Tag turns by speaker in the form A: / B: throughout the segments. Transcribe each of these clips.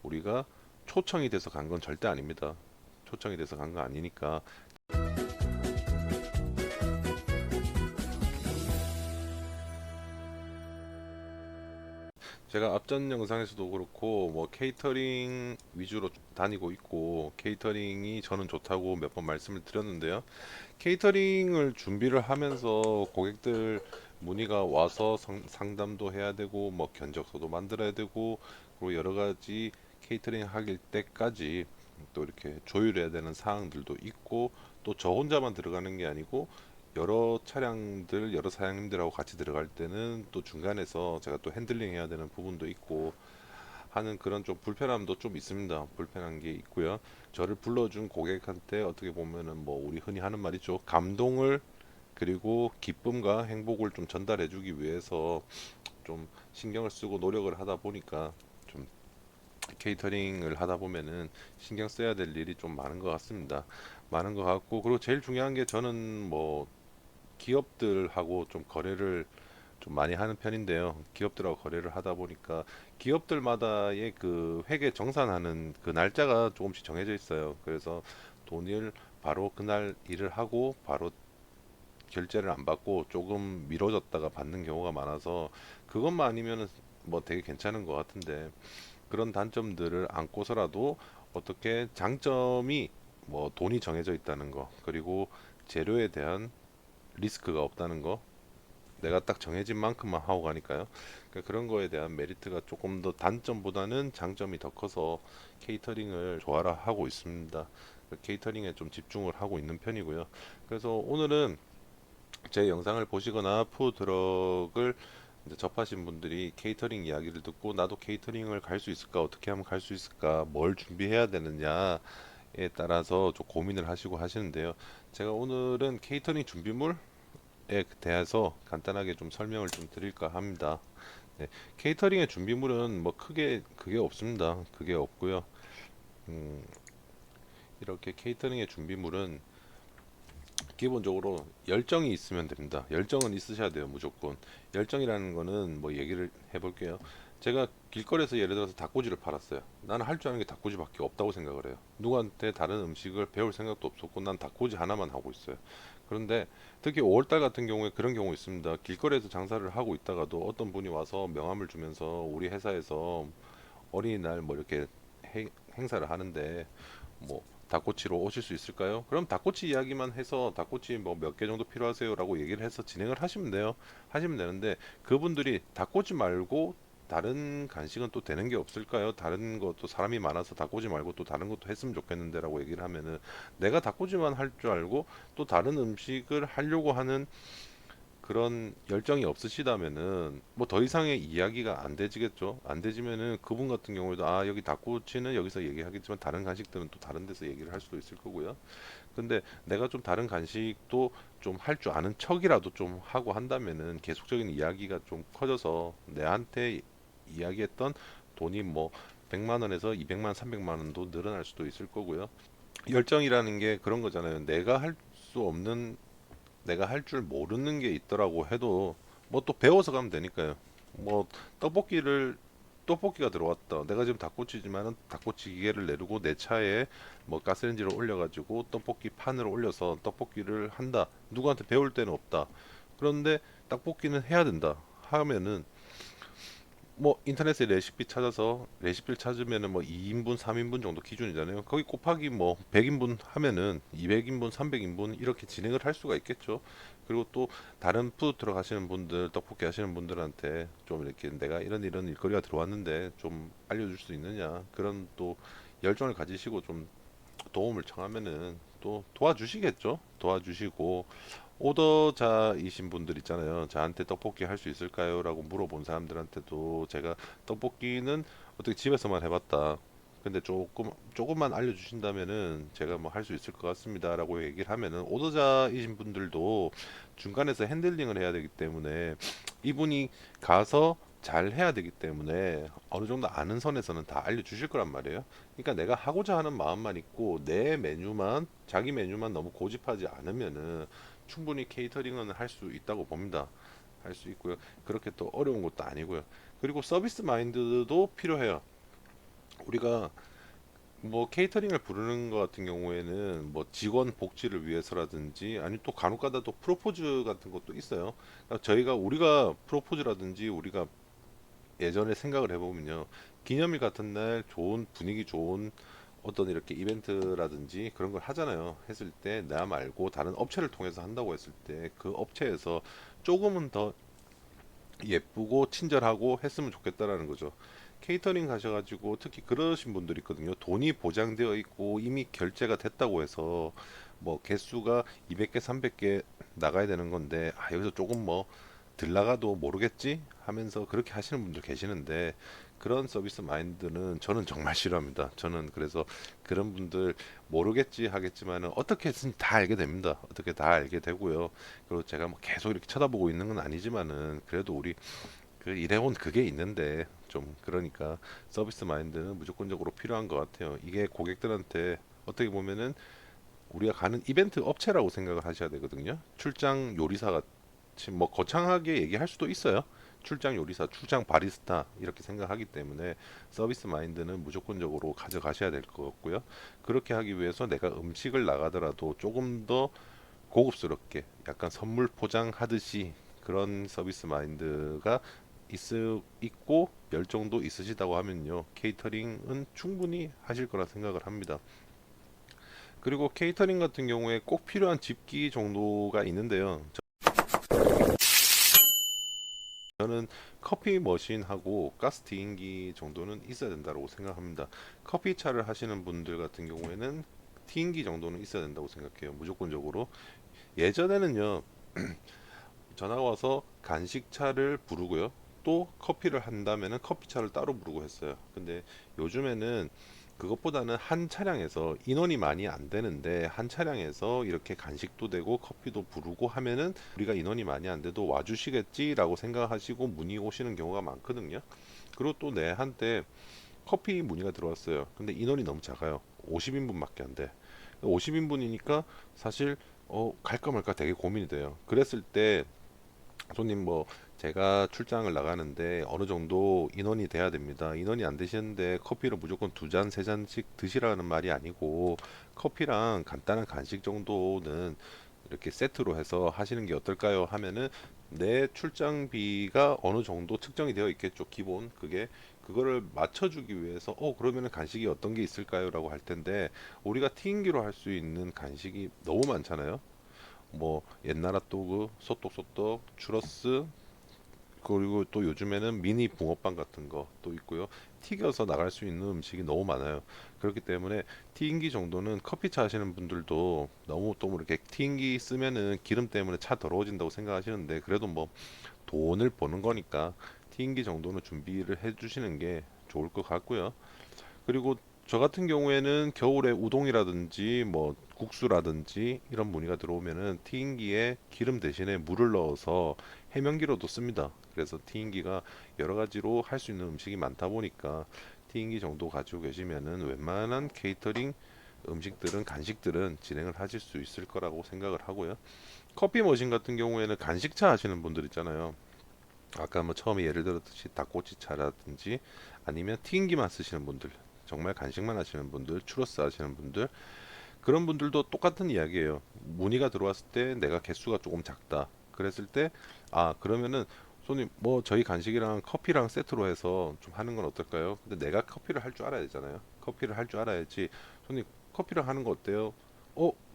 A: 우리가 초청이 돼서 간 건 절대 아닙니다. 초청이 돼서 간 거 아니니까. 제가 앞전 영상에서도 그렇고 뭐 케이터링 위주로 다니고 있고 케이터링이 저는 좋다고 몇 번 말씀을 드렸는데요. 케이터링을 준비를 하면서 고객들 문의가 와서 상담도 해야 되고 뭐 견적서도 만들어야 되고 그리고 여러 가지 케이터링 하길 때까지 또 이렇게 조율해야 되는 사항들도 있고 또 저 혼자만 들어가는 게 아니고 여러 차량들 여러 사장님들하고 같이 들어갈 때는 또 중간에서 제가 또 핸들링 해야 되는 부분도 있고 하는 그런 좀 불편함도 좀 있습니다. 불편한 게 있고요. 저를 불러준 고객한테 어떻게 보면은 뭐 우리 흔히 하는 말이죠. 감동을 그리고 기쁨과 행복을 좀 전달해 주기 위해서 좀 신경을 쓰고 노력을 하다 보니까 좀 케이터링을 하다 보면은 신경 써야 될 일이 좀 많은 것 같습니다. 많은 것 같고 그리고 제일 중요한 게 저는 뭐 기업들하고 좀 거래를 좀 많이 하는 편인데요. 기업들하고 거래를 하다 보니까 기업들마다의 그 회계 정산하는 그 날짜가 조금씩 정해져 있어요. 그래서 돈을 바로 그날 일을 하고 바로 결제를 안 받고 조금 미뤄졌다가 받는 경우가 많아서 그것만 아니면은 뭐 되게 괜찮은 것 같은데 그런 단점들을 안고서라도 어떻게 장점이 뭐 돈이 정해져 있다는 거 그리고 재료에 대한 리스크가 없다는 거 내가 딱 정해진 만큼만 하고 가니까요. 그러니까 그런 거에 대한 메리트가 조금 더 단점보다는 장점이 더 커서 케이터링을 좋아라 하고 있습니다. 케이터링에 좀 집중을 하고 있는 편이고요. 그래서 오늘은 제 영상을 보시거나 푸드트럭을 이제 접하신 분들이 케이터링 이야기를 듣고 나도 케이터링을 갈 수 있을까? 어떻게 하면 갈 수 있을까? 뭘 준비해야 되느냐에 따라서 좀 고민을 하시고 하시는데요. 제가 오늘은 케이터링 준비물 대해서 간단하게 좀 설명을 좀 드릴까 합니다. 네, 케이터링의 준비물은 뭐 크게 그게 없습니다. 그게 없고요. 음, 이렇게 케이터링의 준비물은 기본적으로 열정이 있으면 됩니다. 열정은 있으셔야 돼요, 무조건. 열정이라는 거는 뭐 얘기를 해볼게요. 제가 길거리에서 예를 들어서 닭꼬지를 팔았어요. 나는 할 줄 아는 게 닭꼬지밖에 없다고 생각을 해요. 누구한테 다른 음식을 배울 생각도 없었고 난 닭꼬지 하나만 하고 있어요. 그런데 특히 5월달 같은 경우에 그런 경우 있습니다. 길거리에서 장사를 하고 있다가도 어떤 분이 와서 명함을 주면서 우리 회사에서 어린이날 뭐 이렇게 행사를 하는데 뭐 닭꼬치로 오실 수 있을까요? 그럼 닭꼬치 이야기만 해서 닭꼬치 뭐 몇 개 정도 필요하세요라고 얘기를 해서 진행을 하시면 돼요. 하시면 되는데 그분들이 닭꼬치 말고 다른 간식은 또 되는 게 없을까요? 다른 것도 사람이 많아서 닭꼬치 말고 또 다른 것도 했으면 좋겠는데라고 얘기를 하면은 내가 닭꼬치만 할 줄 알고 또 다른 음식을 하려고 하는 그런 열정이 없으시다면은 뭐 더 이상의 이야기가 안 되지겠죠. 안 되지면은 그분 같은 경우에도 아 여기 닭꼬치는 여기서 얘기하겠지만 다른 간식들은 또 다른 데서 얘기를 할 수도 있을 거고요. 근데 내가 좀 다른 간식도 좀 할 줄 아는 척이라도 좀 하고 한다면은 계속적인 이야기가 좀 커져서 내한테 이야기했던 돈이 뭐 100만 원에서 200만, 300만 원도 늘어날 수도 있을 거고요. 열정이라는 게 그런 거잖아요. 내가 할 줄 모르는 게 있더라고 해도 뭐 또 배워서 가면 되니까요. 뭐 떡볶이를 떡볶이가 들어왔다. 내가 지금 닭꼬치지만은 닭꼬치 기계를 내두고 내 차에 뭐 가스레인지를 올려가지고 떡볶이 판을 올려서 떡볶이를 한다. 누구한테 배울 데는 없다. 그런데 떡볶이는 해야 된다. 하면은 뭐 인터넷에 레시피 찾아서 레시피를 찾으면은 뭐 2인분, 3인분 정도 기준이잖아요. 거기 곱하기 뭐 100인분 하면은 200인분, 300인분 이렇게 진행을 할 수가 있겠죠. 그리고 또 다른 푸드 트럭 하시는 분들, 떡볶이 하시는 분들한테 좀 이렇게 내가 이런 일거리가 들어왔는데 좀 알려줄 수 있느냐 그런 또 열정을 가지시고 좀 도움을 청하면은 또 도와주시겠죠. 도와주시고 오더자이신 분들 있잖아요. 저한테 떡볶이 할 수 있을까요? 라고 물어본 사람들한테도 제가 떡볶이는 어떻게 집에서만 해봤다. 근데 조금만 알려주신다면은 제가 뭐 할 수 있을 것 같습니다. 라고 얘기를 하면은 오더자이신 분들도 중간에서 핸들링을 해야 되기 때문에 이분이 가서 잘 해야 되기 때문에 어느 정도 아는 선에서는 다 알려주실 거란 말이에요. 그러니까 내가 하고자 하는 마음만 있고 내 메뉴만 자기 메뉴만 너무 고집하지 않으면은 충분히 케이터링은 할 수 있다고 봅니다. 할 수 있고요. 그렇게 또 어려운 것도 아니고요. 그리고 서비스 마인드도 필요해요. 우리가 뭐 케이터링을 부르는 것 같은 경우에는 뭐 직원 복지를 위해서라든지 아니 또 간혹가다 또 프로포즈 같은 것도 있어요. 그러니까 저희가 우리가 프로포즈라든지 우리가 예전에 생각을 해보면요. 기념일 같은 날 좋은 분위기 좋은 어떤 이렇게 이벤트라든지 그런 걸 하잖아요. 했을 때 나 말고 다른 업체를 통해서 한다고 했을 때 그 업체에서 조금은 더 예쁘고 친절하고 했으면 좋겠다라는 거죠. 케이터링 가셔가지고 특히 그러신 분들이 있거든요. 돈이 보장되어 있고 이미 결제가 됐다고 해서 뭐 개수가 200개, 300개 나가야 되는 건데 아 여기서 조금 뭐 들 나가도 모르겠지 하면서 그렇게 하시는 분들 계시는데 그런 서비스 마인드는 저는 정말 싫어합니다. 저는 그래서 그런 분들 모르겠지 하겠지만은 어떻게 했으니 다 알게 됩니다. 어떻게 다 알게 되고요. 그리고 제가 뭐 계속 이렇게 쳐다보고 있는 건 아니지만은 그래도 우리 그 일해온 그게 있는데 좀 그러니까 서비스 마인드는 무조건적으로 필요한 것 같아요. 이게 고객들한테 어떻게 보면은 우리가 가는 이벤트 업체라고 생각을 하셔야 되거든요. 출장 요리사 같이 뭐 거창하게 얘기할 수도 있어요. 출장 요리사, 출장 바리스타 이렇게 생각하기 때문에 서비스 마인드는 무조건적으로 가져가셔야 될 것 같고요. 그렇게 하기 위해서 내가 음식을 나가더라도 조금 더 고급스럽게 약간 선물 포장하듯이 그런 서비스 마인드가 있고 열정도 있으시다고 하면요. 케이터링은 충분히 하실 거라 생각을 합니다. 그리고 케이터링 같은 경우에 꼭 필요한 집기 정도가 있는데요. 저는 커피 머신하고 가스 튀김기 정도는 있어야 된다고 생각합니다. 커피 차를 하시는 분들 같은 경우에는 튀김기 정도는 있어야 된다고 생각해요. 무조건적으로. 예전에는요. 전화가 와서 간식차를 부르고요. 또 커피를 한다면은 커피차를 따로 부르고 했어요. 근데 요즘에는 그것보다는 한 차량에서 인원이 많이 안 되는데 한 차량에서 이렇게 간식도 되고 커피도 부르고 하면은 우리가 인원이 많이 안 돼도 와주시겠지라고 생각하시고 문의 오시는 경우가 많거든요. 그리고 또 내 한때 커피 문의가 들어왔어요. 근데 인원이 너무 작아요. 50인분밖에 안 돼. 50인분이니까 사실 갈까 말까 되게 고민이 돼요. 그랬을 때 손님 뭐 제가 출장을 나가는데 어느 정도 인원이 돼야 됩니다. 인원이 안 되시는데 커피를 무조건 두 잔, 세 잔씩 드시라는 말이 아니고 커피랑 간단한 간식 정도는 이렇게 세트로 해서 하시는 게 어떨까요? 하면은 내 출장비가 어느 정도 측정이 되어 있겠죠. 기본 그게 그거를 맞춰주기 위해서 그러면은 간식이 어떤 게 있을까요?라고 할 텐데 우리가 튀김기로 할 수 있는 간식이 너무 많잖아요. 뭐 옛날 핫도그, 소떡소떡, 추러스 그리고 또 요즘에는 미니 붕어빵 같은 것도 있고요. 튀겨서 나갈 수 있는 음식이 너무 많아요. 그렇기 때문에 튀김기 정도는 커피차 하시는 분들도 너무 또 뭐 이렇게 튀김기 쓰면은 기름 때문에 차 더러워진다고 생각하시는데 그래도 뭐 돈을 버는 거니까 튀김기 정도는 준비를 해주시는 게 좋을 것 같고요. 그리고 저 같은 경우에는 겨울에 우동이라든지 뭐 국수라든지 이런 무늬가 들어오면은 튀김기에 기름 대신에 물을 넣어서 해면기로도 씁니다. 그래서 튀김기가 여러 가지로 할 수 있는 음식이 많다 보니까 튀김기 정도 가지고 계시면은 웬만한 케이터링 음식들은 간식들은 진행을 하실 수 있을 거라고 생각을 하고요. 커피 머신 같은 경우에는 간식차 하시는 분들 있잖아요. 아까 뭐 처음에 예를 들었듯이 닭꼬치차라든지 아니면 튀김기만 쓰시는 분들 정말 간식만 하시는 분들 추러스 하시는 분들 그런 분들도 똑같은 이야기예요. 문의가 들어왔을 때 내가 개수가 조금 작다 그랬을 때 그러면은 손님 뭐 저희 간식이랑 커피랑 세트로 해서 좀 하는 건 어떨까요? 근데 내가 커피를 할 줄 알아야 되잖아요. 커피를 할 줄 알아야지 손님 커피를 하는 거 어때요?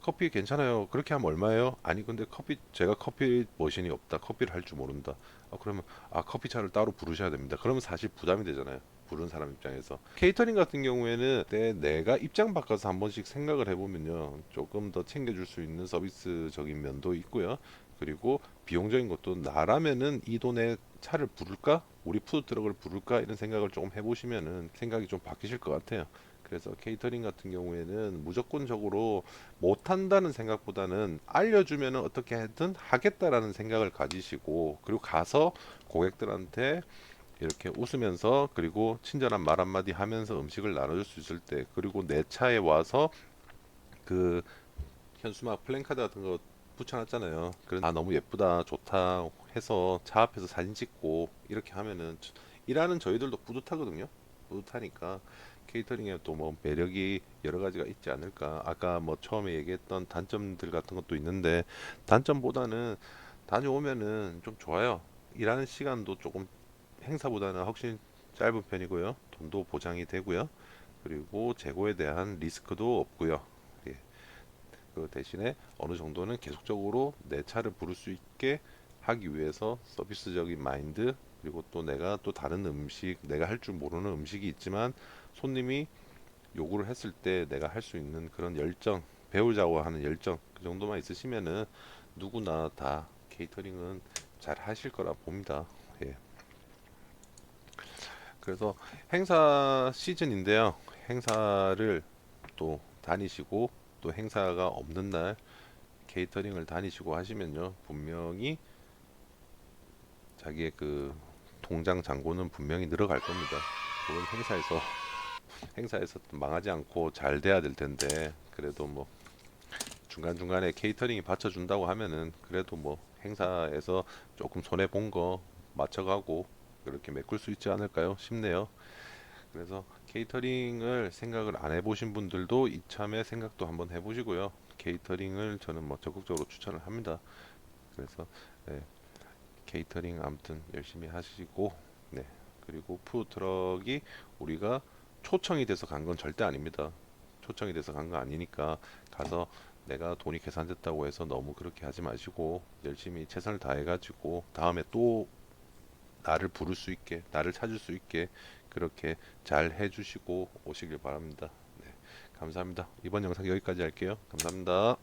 A: 커피 괜찮아요. 그렇게 하면 얼마예요? 아니 근데 제가 커피 머신이 없다. 커피를 할 줄 모른다. 그러면 커피차를 따로 부르셔야 됩니다. 그러면 사실 부담이 되잖아요. 부른 사람 입장에서. 케이터링 같은 경우에는 내가 입장 바꿔서 한 번씩 생각을 해보면요. 조금 더 챙겨줄 수 있는 서비스적인 면도 있고요. 그리고 비용적인 것도 나라면은 이 돈에 차를 부를까? 우리 푸드트럭을 부를까? 이런 생각을 조금 해보시면은 생각이 좀 바뀌실 것 같아요. 그래서 케이터링 같은 경우에는 무조건적으로 못한다는 생각보다는 알려주면은 어떻게 하든 하겠다라는 생각을 가지시고 그리고 가서 고객들한테 이렇게 웃으면서 그리고 친절한 말 한마디 하면서 음식을 나눠줄 수 있을 때 그리고 내 차에 와서 그 현수막 플랜카드 같은 거 붙여놨잖아요. 그런 너무 예쁘다 좋다 해서 차 앞에서 사진 찍고 이렇게 하면은 일하는 저희들도 뿌듯하거든요. 뿌듯하니까 케이터링에 또 뭐 매력이 여러 가지가 있지 않을까. 아까 뭐 처음에 얘기했던 단점들 같은 것도 있는데 단점보다는 다녀오면은 좀 좋아요. 일하는 시간도 조금 행사보다는 훨씬 짧은 편이고요. 돈도 보장이 되고요. 그리고 재고에 대한 리스크도 없고요. 예. 그 대신에 어느 정도는 계속적으로 내 차를 부를 수 있게 하기 위해서 서비스적인 마인드, 그리고 또 내가 또 다른 음식, 내가 할 줄 모르는 음식이 있지만 손님이 요구를 했을 때 내가 할 수 있는 그런 열정, 배우자고 하는 열정, 그 정도만 있으시면은 누구나 다 케이터링은 잘 하실 거라 봅니다. 예. 그래서 행사 시즌인데요. 행사를 또 다니시고 또 행사가 없는 날 케이터링을 다니시고 하시면요. 분명히 자기의 그 통장 잔고는 분명히 늘어갈 겁니다. 그건 행사에서 망하지 않고 잘 돼야 될 텐데 그래도 뭐 중간중간에 케이터링이 받쳐준다고 하면은 그래도 뭐 행사에서 조금 손해 본 거 맞춰가고 그렇게 메꿀 수 있지 않을까요? 싶네요. 그래서 케이터링을 생각을 안 해보신 분들도 이참에 생각도 한번 해보시고요. 케이터링을 저는 뭐 적극적으로 추천을 합니다. 그래서 네, 케이터링 아무튼 열심히 하시고 네. 그리고 푸드트럭이 우리가 초청이 돼서 간 건 절대 아닙니다. 초청이 돼서 간 거 아니니까 가서 내가 돈이 계산됐다고 해서 너무 그렇게 하지 마시고 열심히 최선을 다해가지고 다음에 또 나를 부를 수 있게 나를 찾을 수 있게 그렇게 잘 해주시고 오시길 바랍니다. 네, 감사합니다. 이번 영상 여기까지 할게요. 감사합니다.